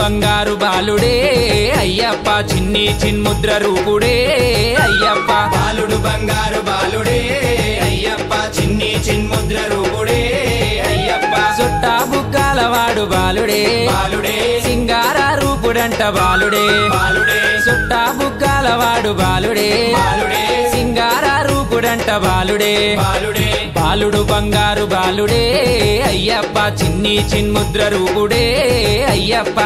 బంగారు బాలుడే అయ్యప్ప చిన్ని చిన్ముద్ర రూపుడే అయ్యప్ప బాలుడు బంగారు బాలుడే అయ్యప్ప చిన్ని చిన్ముద్ర రూపుడే అయ్యప్ప చుట్టా బుక్కాల వాడు బాలుడే బాలుడే సింగార రూపుడంట బాలుడే బాలుడే చుట్టా బుక్కాల వాడు బాలుడే బాలుడే సింగార రూపుడంట బాలుడే బాలుడే బాలుడు బంగారు బాలుడే అయ్యప్ప చిన్ని చిన్ముద్ర రూపుడే అయ్యప్ప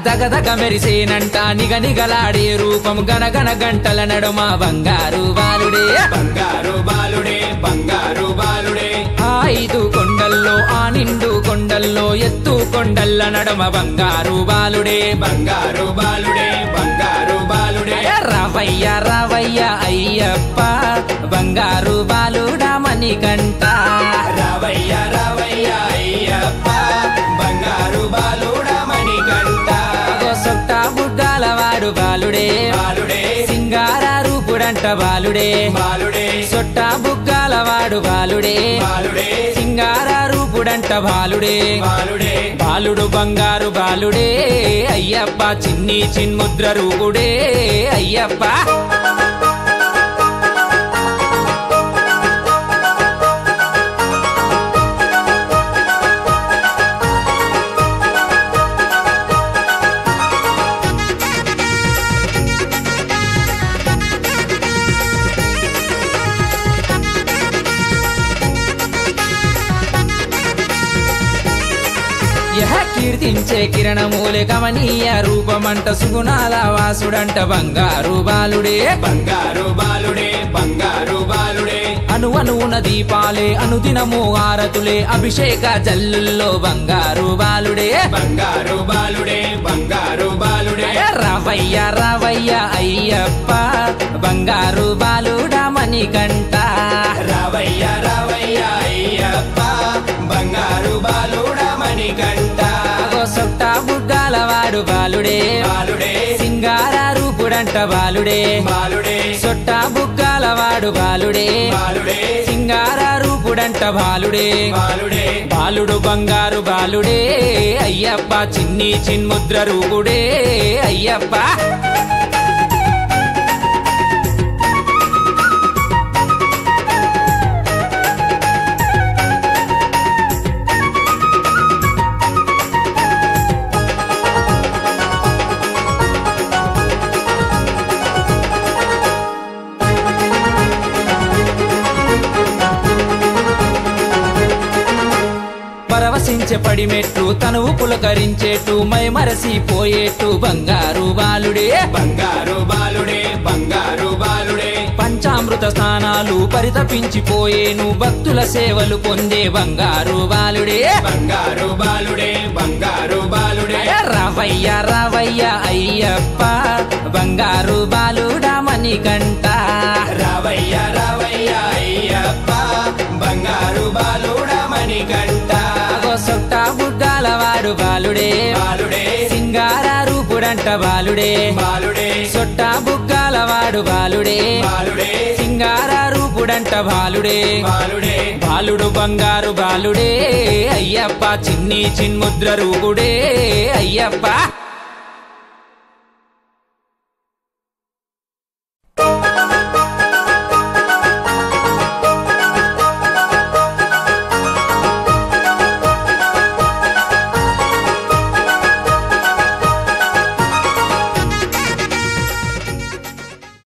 దగదగ మెరిసేనంట నిగనిగలాడే రూపం గనగన గంటల నడుమ బంగారు బాలుడే బంగారు బాలుడే బంగారు బాలుడే ఆ 5 కొండల్లో ఆ నిండు కొండల్లో ఎత్తు కొండల్ల నడుమ బంగారు బాలుడే బంగారు బాలుడే బంగారు బాలుడే రావయ్య రావయ్య అయ్యప్ప బంగారు బాలుడా మణికంఠ రావయ్య రావయ్య అయ్యప్ప బంగారు బాలుడా మణికంఠ సొట్ట బుడ్డాల వాడు బాలుడే బాలుడే సింగార రూపుడంట బాలుడే బాలుడే సొట్ట బుగ్గాల వాడు బాలుడే బాలుడే సింగార రూపుడంట బాలుడే బాలుడే బాలుడు బంగారు బాలుడే అయ్యప్ప చిన్ని చిన్ముద్ర రూపుడే అయ్యప్ప కీర్తించే కిరణమూలే కమనీయ రూపమంట సుగుణాల వాసుడంట బంగారు బాలుడే బంగారు బాలుడే బంగారు బాలుడే అనువనువున దీపాలే అనుదినము ఆరతులే అభిషేక జల్లుల్లో బంగారు బాలుడే బంగారు బాలుడే బంగారు బాలుడే రావయ్య రావయ్య అయ్యప్ప బంగారు బాలుడా మణికంఠ రావయ్య రావయ్య అయ్యప్ప బంగారు బాలుడా మణికంఠ సొట్ట బుడ్డాల వాడు బాలుడే బాలుడే సింగార రూపుడంట బాలుడే బాలుడే సొట్ట బుగ్గాల వాడు బాలుడే బాలుడే సింగార రూపుడంట బాలుడే బాలుడే బాలుడు బంగారు బాలుడే అయ్యప్ప చిన్ని చిన్ముద్ర రూపుడే అయ్యప్ప పరవశించే పడిమెట్టు తనువు పులకరించేటు మైమరసిపోయేటు బంగారు బాలుడే బంగారు బాలుడే బంగారు బాలుడే పంచామృత స్నానాలు పరితపించిపోయేను భక్తుల సేవలు పొందే బంగారు బాలుడే బంగారు బాలుడే బంగారు బాలుడే రావయ్య రావయ్య అయ్యప్ప బంగారు బాలుడా మణికంఠ రావయ్య రావయ్య అయ్యప్ప బంగారు బాలుడా మణికంఠ సొట్ట బుడ్డాల వాడు బాలుడే బాలుడే సింగార రూపుడంట బాలుడే బాలుడే సొట్ట బుగ్గాల వాడు బాలుడే బాలుడే సింగార రూపుడంట బాలుడే బాలుడే బాలుడు బంగారు బాలుడే అయ్యప్ప చిన్ని చిన్ముద్ర రూపుడే అయ్యప్ప